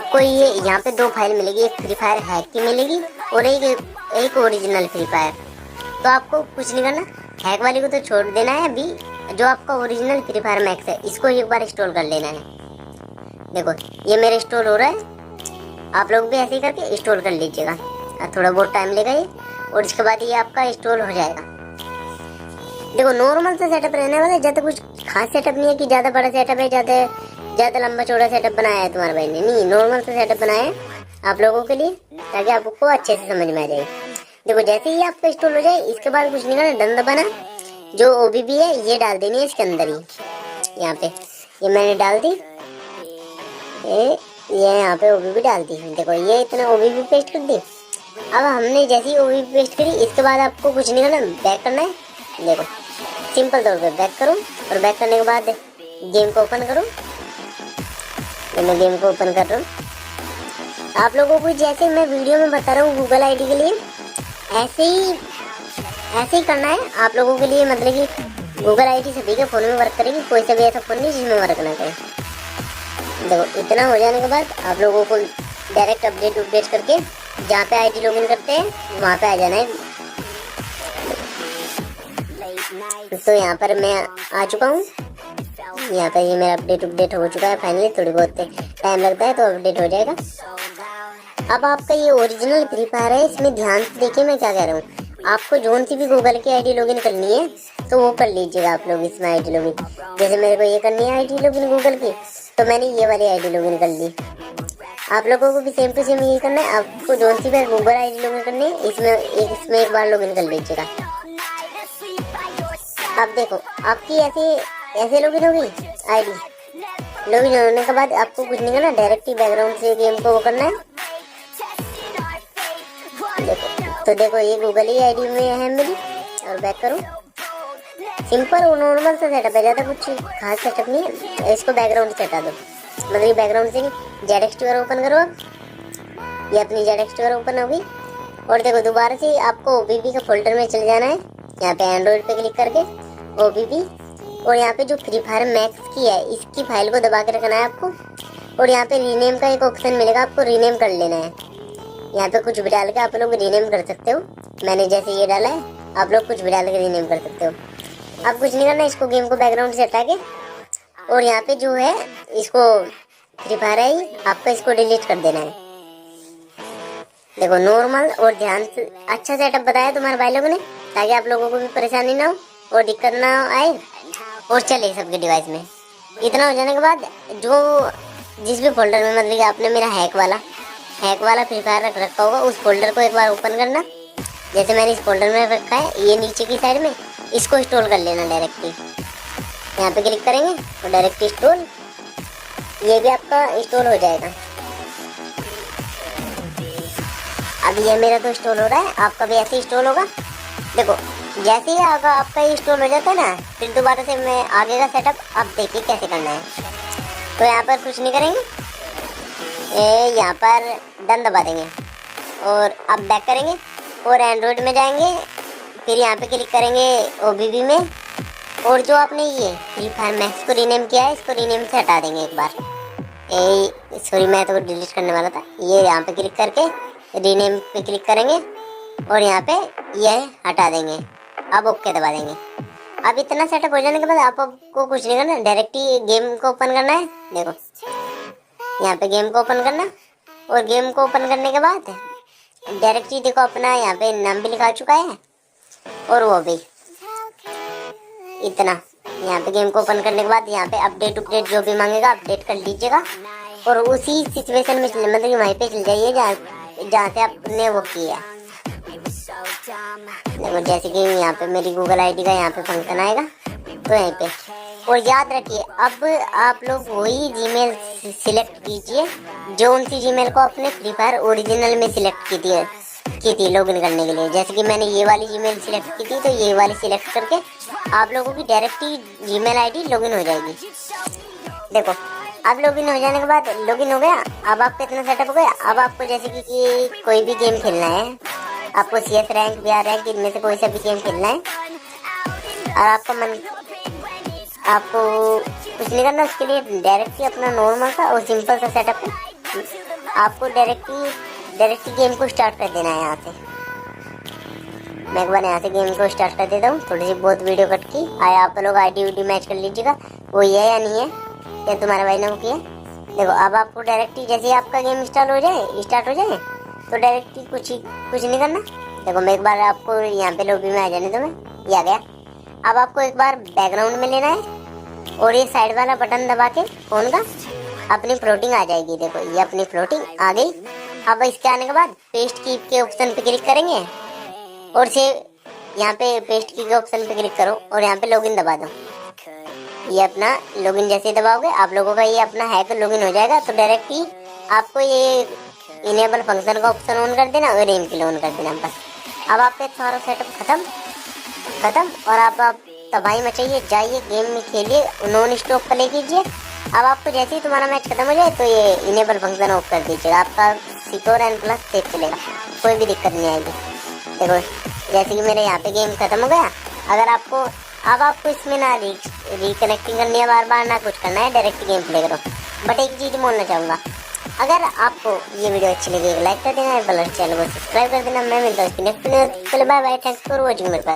आपको ये यहाँ पे दो फाइल मिलेगी, एक फ्री फायर हैक की मिलेगी और एक ओरिजिनल फ्री फायर। तो आपको कुछ नहीं करना, हैक वाली को तो छोड़ देना है। अभी जो आपका ओरिजिनल फ्री फायर मैक्स है इसको एक बार इंस्टॉल कर लेना है। देखो ये मेरा इंस्टॉल हो रहा है, आप लोग भी ऐसे ही करके इंस्टॉल कर लीजिएगा। थोड़ा बहुत टाइम लेगा ये, और इसके बाद ये आपका इंस्टॉल हो जाएगा। देखो नॉर्मल सा सेटअप रहने वाला है, ज़्यादा कुछ खास सेटअप नहीं है कि ज़्यादा बड़ा सेटअप है, ज़्यादा लंबा चौड़ा सेटअप बनाया है तुम्हारे भाई ने। नहीं, नॉर्मल सा सेटअप बनाया है आप लोगों के लिए, ताकि आपको अच्छे से समझ में आ जाए। देखो जैसे ही आपका इंस्टॉल हो जाए इसके बाद कुछ नहीं करना, डन दबाना, जो ओबीबी है ये डाल देनी है इसके अंदर ही। यहाँ पे ये मैंने डाल दी, ये यहाँ पे ओबीबी डाल दी। देखो ये इतना ओबीबी पेस्ट कर दी। अब हमने जैसे ही ओबीबी पेस्ट करी इसके बाद आपको कुछ नहीं करना, बैक करना है। देखो सिंपल तौर पे बैक करो, और बैक करने के बाद गेम को ओपन करो। तो मैं गेम को ओपन कर रहा हूँ। आप लोगों को जैसे मैं वीडियो में बता रहा हूँ गूगल आईडी के लिए ऐसे ही करना है आप लोगों के लिए। मतलब कि गूगल आईडी सभी के फ़ोन में वर्क करेगी, कोई सा भी ऐसा फ़ोन नहीं जिसमें वर्क ना करे। देखो इतना हो जाने के बाद आप लोगों को डायरेक्ट अपडेट करके जहाँ पे आईडी लॉगिन करते हैं वहाँ पे आ जाना है। तो यहाँ पर मैं आ चुका हूँ, यहाँ पर ये मेरा अपडेट हो चुका है फाइनली। थोड़ी बहुत टाइम लगता है तो अपडेट हो जाएगा। अब आपका ये ओरिजिनल फ्री फायर है, इसमें ध्यान से देखिए मैं क्या कह रहा हूँ। आपको जोन सी भी गूगल की आईडी लॉगिन करनी है तो वो कर लीजिएगा आप लोग इसमें आईडी लॉगिन। जैसे मेरे को ये करनी है आईडी लॉगिन गूगल की, तो मैंने ये वाली आईडी लॉगिन कर ली। आप लोगों को भी सेम टू सेम यही करना है। आपको जोन सी भी गूगल आईडी लॉगिन करनी है, इसमें एक बार लॉगिन कर लीजिएगा। अब देखो आपकी ऐसे लॉगिन हो गई आईडी। लॉगिन होने के बाद आपको कुछ नहीं करना, डायरेक्ट ही बैकग्राउंड से गेम को वो करना है। देखो ये गूगल ही आईडी में है मेरी, और बैक करूँ। सिंपल और नॉर्मल सा सेटअप है, ज़्यादा कुछ खास सेटअप नहीं है। इसको बैकग्राउंड से हटा दो, मतलब बैकग्राउंड से जेड एक्सटीवर ओपन करो। अब ये अपनी जेड एक्सटीवर ओपन होगी, और देखो दोबारा से आपको ओबीबी के फोल्डर में चले जाना है। यहाँ पे एंड्रॉइड पे क्लिक करके ओबीबी, और यहाँ पे जो फ्री फायर मैक्स की है इसकी फाइल को दबा के रखना है आपको। और यहाँ पे रीनेम का एक ऑप्शन मिलेगा, आपको रीनेम कर लेना है। यहाँ पे कुछ भी डाल के आप लोग रीनेम कर सकते हो। मैंने जैसे ये डाला है, आप लोग कुछ भी डाल के रीनेम कर सकते हो। अब कुछ नहीं करना, इसको गेम को बैकग्राउंड से हटा के, और यहाँ पे जो है इसको फ्री फायर है आपका, इसको डिलीट कर देना है। देखो नॉर्मल और ध्यान से अच्छा सेटअप बताया तुम्हारे भाई लोगों ने, ताकि आप लोगों को भी परेशानी ना हो और दिक्कत ना आए और चले सबके डिवाइस में। इतना हो जाने के बाद जो जिस भी फोल्डर में, मतलब कि आपने मेरा हैक वाला फ्री फायर रखा होगा, उस फोल्डर को एक बार ओपन करना। जैसे मैंने इस फोल्डर में रखा है, ये नीचे की साइड में, इसको इंस्टॉल कर लेना डायरेक्टली। यहाँ पे क्लिक करेंगे तो डायरेक्ट इंस्टॉल, ये भी आपका इंस्टॉल हो जाएगा। अब ये मेरा तो इंस्टॉल हो रहा है, आपका भी ऐसे इंस्टॉल होगा। देखो जैसे ही आपका इंस्टॉल हो जाता है ना, फिर दोबारा से मैं आगे का सेटअप अब देखिए कैसे करना है। तो यहाँ पर कुछ नहीं करेंगे, यहाँ पर डन दबा देंगे, और अब बैक करेंगे और एंड्रॉइड में जाएंगे। फिर यहाँ पे क्लिक करेंगे ओबीबी में, और जो आपने ये फ्री फायर मैक्स को रीनेम किया है इसको रीनेम से हटा देंगे एक बार। सॉरी मैं तो डिलीट करने वाला था। ये यहाँ पे क्लिक करके रीनेम पे क्लिक करेंगे, और यहाँ पे ये हटा देंगे। अब ओके दबा देंगे। अब इतना सेटअप हो जाने के बाद आपको कुछ नहीं करना, डायरेक्ट ही गेम को ओपन करना है। देखो यहाँ पे गेम को ओपन करना, और गेम को ओपन करने के बाद डायरेक्ट ही देखो अपना यहाँ पे नाम भी लिखा चुका है, और वो भी इतना। यहाँ पे गेम को ओपन करने के बाद यहाँ पे अपडेट जो भी मांगेगा अपडेट कर लीजिएगा, और उसी सिचुएशन में मतलब कि वहीं पे चल जाइए जहाँ से आपने वो किया। देखो जैसे कि यहाँ पे मेरी गूगल आईडी का यहाँ पे फंक्शन आएगा, तो यहीं पे। और याद रखिए अब आप लोग वही जीमेल सिलेक्ट कीजिए जो उनकी जीमेल को अपने फ्री फायर ओरिजिनल में सिलेक्ट की थी लॉगिन करने के लिए। जैसे कि मैंने ये वाली जीमेल सिलेक्ट की थी, तो ये वाली सिलेक्ट करके आप लोगों की डायरेक्ट ही जीमेल आईडी लॉगिन हो जाएगी। देखो अब लॉगिन हो जाने के बाद लॉगिन हो गया। अब आपका इतना सेटअप हो गया। अब आपको जैसे कि कोई भी गेम खेलना है, आपको CS रैंक VR रैंक इनमें से कोई सा भी गेम खेलना है, और आपको कुछ नहीं करना, उसके लिए डायरेक्ट ही अपना नॉर्मल सा और सिंपल सा सेटअप है। आपको डायरेक्टली गेम को स्टार्ट कर देना है यहाँ से। मैं एक बार यहाँ से गेम को स्टार्ट कर देता हूँ। थोड़ी सी बहुत वीडियो कट की आया, आप लोग आईडी वीडी मैच कर लीजिएगा वो ये है या नहीं है, या तुम्हारे भाई ने वो किया। देखो अब आपको डायरेक्टली जैसे ही आपका गेम स्टार्ट हो जाए तो डायरेक्टली कुछ नहीं करना। देखो मैं एक बार आपको यहाँ पे लॉबी में आ जाने दो, मैं ये आ गया। अब आपको एक बार बैकग्राउंड में लेना है और ये साइड वाला बटन दबा के फोन का अपनी फ्लोटिंग आ जाएगी। देखो ये अपनी फ्लोटिंग आ गई। अब इसके आने के बाद पेस्ट की के ऑप्शन पे क्लिक करेंगे और से यहाँ पे पेस्ट की के ऑप्शन पे क्लिक करो और यहाँ पे लॉगिन दबा दो। ये अपना लॉगिन जैसे दबाओगे आप लोगों का ये अपना हैक लॉगिन हो जाएगा। तो डायरेक्टली आपको ये इनेबल फंक्शन का ऑप्शन ऑन कर देना और एम के ऑन कर देना बस। अब आपका सारा सेटअप खत्म और आप तबाही मचाइए, जाइए गेम में खेलिए, नॉन स्टॉप प्ले कीजिए। अब आपको जैसे ही तुम्हारा मैच खत्म हो जाए तो ये इनेबल फंक्शन ऑफ कर दीजिएगा, आपका सिक्योर एंड प्लस सेफ चलेगा, कोई भी दिक्कत नहीं आएगी। देखो जैसे कि मेरे यहाँ पे गेम खत्म हो गया। अगर आपको अब आपको इसमें ना रिकनेक्टिंग करनी है बार ना कुछ करना है, डायरेक्ट गेम प्ले करो। बट एक चीज़ बोलना चाहूँगा, अगर आपको ये वीडियो अच्छी लगी लाइक कर देना, चैनल को सब्सक्राइब कर देना। मैं मिलता हूँ next video. Bye bye, thanks for watching मेरे पास।